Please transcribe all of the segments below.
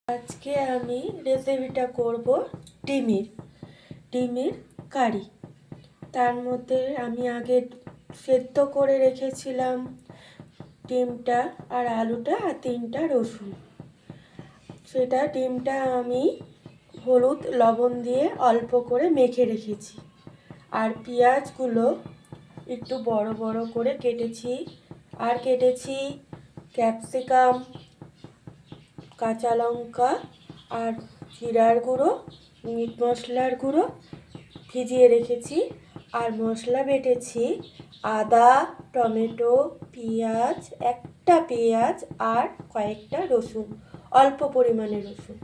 আজকে আমি রেসিপিটা করব ডিমের কারি। তার মধ্যে আমি আগে সেদ্ধ করে রেখেছিলাম ডিমটা আর আলুটা আর 3টা রসুন। সেটা ডিমটা আমি হলুদ লবণ দিয়ে অল্প করে মেখে রেখেছি। আর পেঁয়াজগুলো একটু বড় বড় করে কেটেছি। আর কেটেছি ক্যাপসিকাম, কাঁচা লঙ্কা আর জিরার গুঁড়ো, মিট মশলার গুঁড়ো ভিজিয়ে রেখেছি। আর মশলা বেটেছি আদা, টমেটো, পেঁয়াজ, একটা পেঁয়াজ আর কয়েকটা রসুন, অল্প পরিমাণে রসুন,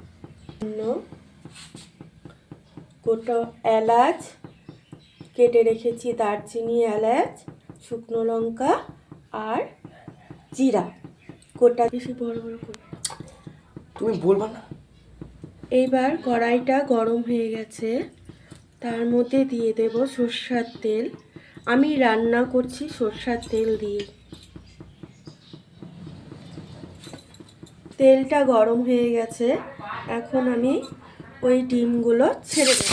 গোটা এলাচ কেটে রেখেছি, দারচিনি, এলাচ, শুকনো লঙ্কা আর জিরা গোটা। বেশি বড় বড় করে তুমি বলবা না। এইবার কড়াইটা গরম হয়ে গেছে, তার মধ্যে দিয়ে দেব সরষের তেল। আমি রান্না করছি সরষের তেল দিয়ে। তেলটা গরম হয়ে গেছে, এখন আমি ওই ডিমগুলো ছেড়ে দেব।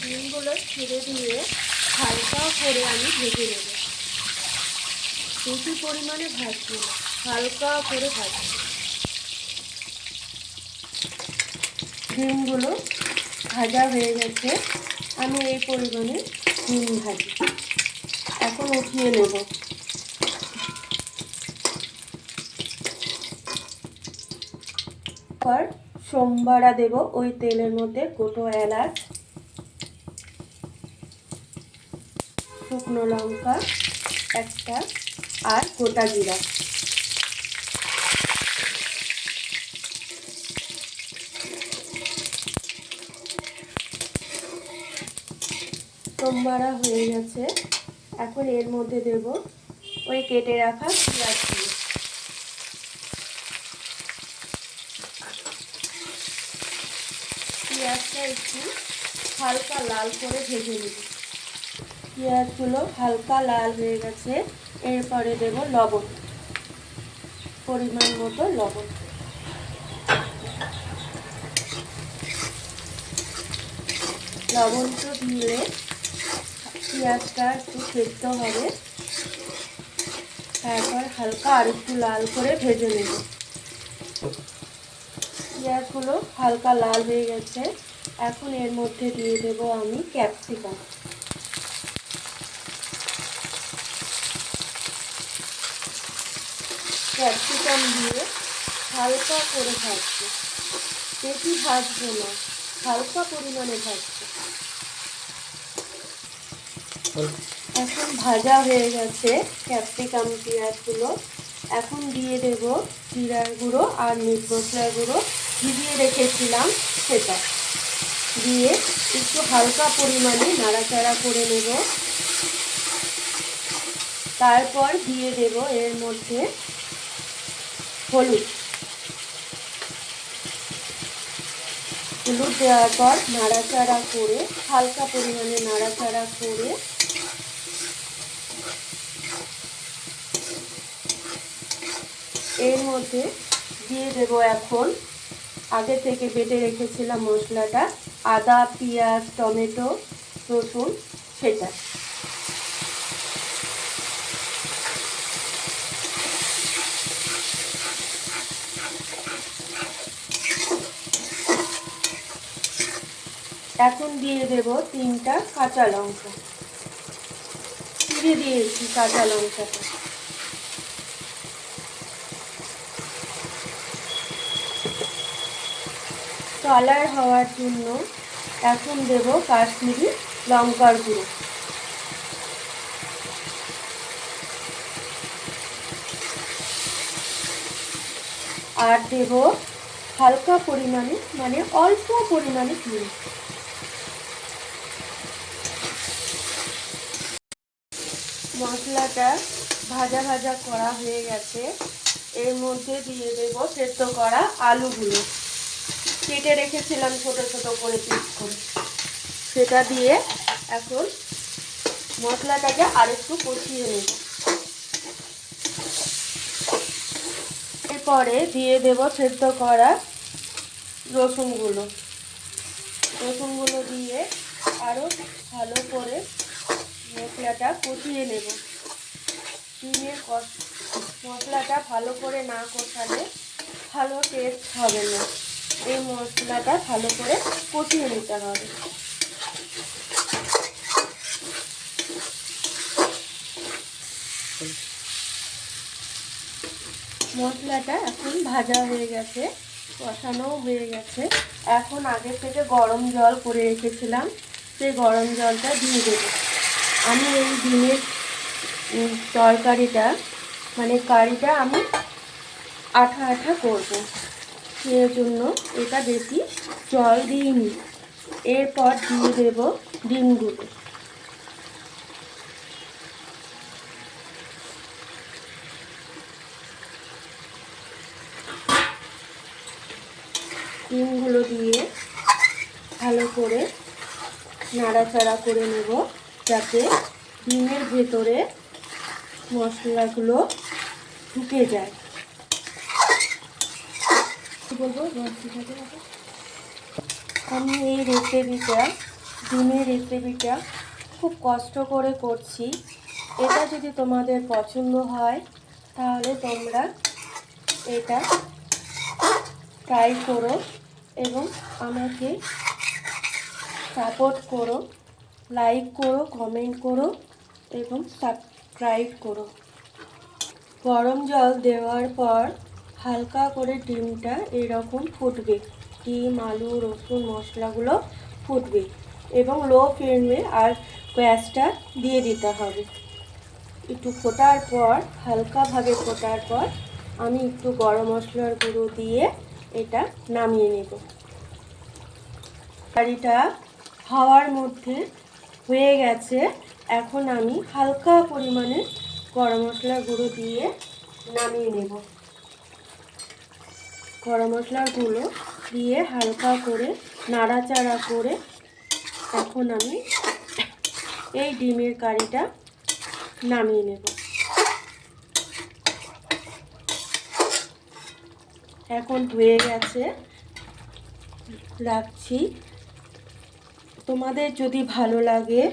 ডিমগুলো ছেড়ে দিয়ে হালকা করে আমি ভেজে নেব। বেশি পরিমাণে ভাজবো না, হালকা করে ভাজবো। ডিমগুলো ভাজা হয়ে গেছে, আমি এই পরিমাণে ডিম ভাজি। এখন উঠিয়ে নেব। পর সোমবারা দেব ওই তেলের মধ্যে গোটা এলাচ, শুকনো লঙ্কা একটা আর গোটা জিরা। সোমবারা হয়ে গেছে, এখন এর মধ্যে দেব ওই কেটে রাখা পেঁয়াজগুলো। পেঁয়াজটা একটু হালকা লাল করে ভেজে নেব। পেঁয়াজগুলো হালকা লাল হয়ে গেছে, এরপরে দেব লবণ, পরিমাণ মতো লবণ। লবণটা দিলে পেঁয়াজটা একটু সেদ্ধ হবে, তারপর হালকা আর একটু লাল করে ভেজে নেব। পেঁয়াজগুলো হালকা লাল হয়ে গেছে, এখন এর মধ্যে দিয়ে দেব আমি ক্যাপসিকাম। ক্যাপসিকাম দিয়ে হালকা করে ভাজবো, বেশি ভাজবো না, হালকা পরিমাণে ভাজবো। এখন ভাজা হয়ে গেছে ক্যাপসিকাম পেঁয়াজগুলো, এখন দিয়ে দেব জিরার গুঁড়ো আর মিট মশলার গুঁড়ো ভিজিয়ে রেখেছিলাম, সেটা দিয়ে একটু হালকা পরিমাণে নাড়াচাড়া করে নেব। তারপর দিয়ে দেব এর মধ্যে হলুদ দেওয়ার পর নাড়াচাড়া করে, হালকা পরিমাণে নাড়াচাড়া করে এর মধ্যে দিয়ে দেব এখন আগে থেকে বেটে রেখেছিলাম মশলাটা, আদা, পেঁয়াজ, টমেটো, রসুন, সেটা। এখন দিয়ে দেব 3টা কাঁচা লঙ্কা, চিড়ে দিয়েছি কাঁচা লঙ্কাটা। কালার হওয়ার জন্য এখন দেব কাশ্মীরি লঙ্কার গুঁড়ো। আর দেব হালকা পরিমাণে, মানে অল্প পরিমাণে নুন। মশলাটা ভাজা ভাজা করা হয়ে গেছে, এর মধ্যে দিয়ে দেব সেদ্ধ করা আলুগুলো, কেটে রেখেছিলাম ছোট ছোট করে পিস করে, সেটা দিয়ে এখন মশলাটাকে আরেকটু কষিয়ে নেব। এরপরে দিয়ে দেব সেদ্ধ করা রসুনগুলো দিয়ে আরও ভালো করে মশলাটা কষিয়ে নেব। ডিমের মশলাটা ভালো করে না কষালে ভালো টেস্ট হবে না। এই মশলাটা ভালো করে কষিয়ে নিতে হবে। মশলাটা এখন ভাজা হয়ে গেছে, কষানোও হয়ে গেছে। এখন আগে থেকে গরম জল করে রেখেছিলাম, সেই গরম জলটা দিয়ে দেব। আমি এই ডিমের তরকারিটা মানে কারিটা আমি আঠা আঠা করব, সেই জন্য এটা বেশি জল দিইনি। এরপর দিয়ে দেব ডিমগুলো। ডিমগুলো দিয়ে ভালো করে নাড়াচাড়া করে নেব, যাতে ডিমের ভেতরে মশলাগুলো ঢুকে যায়। আমি এই ডিমের রেসিপিটা খুব কষ্ট করে করছি। এটা যদি তোমাদের পছন্দ হয় তাহলে তোমরা এটা ট্রাই করো এবং আমাকে সাপোর্ট করো, লাইক করো, কমেন্ট করো এবং সাবস্ক্রাইব করো। গরম জল দেওয়ার পর হালকা করে ডিমটা এরকম ফুটবে, ডিম আলু রসুন মশলাগুলো ফুটবে এবং লো ফ্লেমে আর গ্যাসটা দিয়ে দিতে হবে। একটু ফোটার পর হালকাভাবে ফোটার পর আমি একটু গরম মশলার গুঁড়ো দিয়ে এটা নামিয়ে নেব। কারিটা হাওয়ার মধ্যে হয়ে গেছে। এখন আমি হালকা পরিমাণে গরম মশলার গুঁড়ো দিয়ে নামিয়ে নেব। গরম মশলার গুঁড়ো দিয়ে হালকা করে নাড়াচাড়া করে এখন আমি এই ডিমের কারিটা নামিয়ে নেব। এখন হয়ে গেছে, রাখছি। তোমাদের যদি ভালো লাগে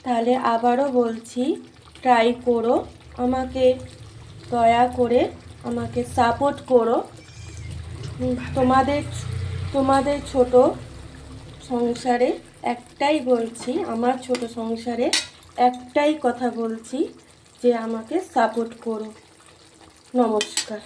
তাহলে আবারও বলছি ট্রাই করো, আমাকে দয়া করে আমাকে সাপোর্ট করো। তোমাদের ছোট সংসারে একটাই বলছি, আমার ছোট সংসারে একটাই কথা বলছি যে আমাকে সাপোর্ট করো। নমস্কার।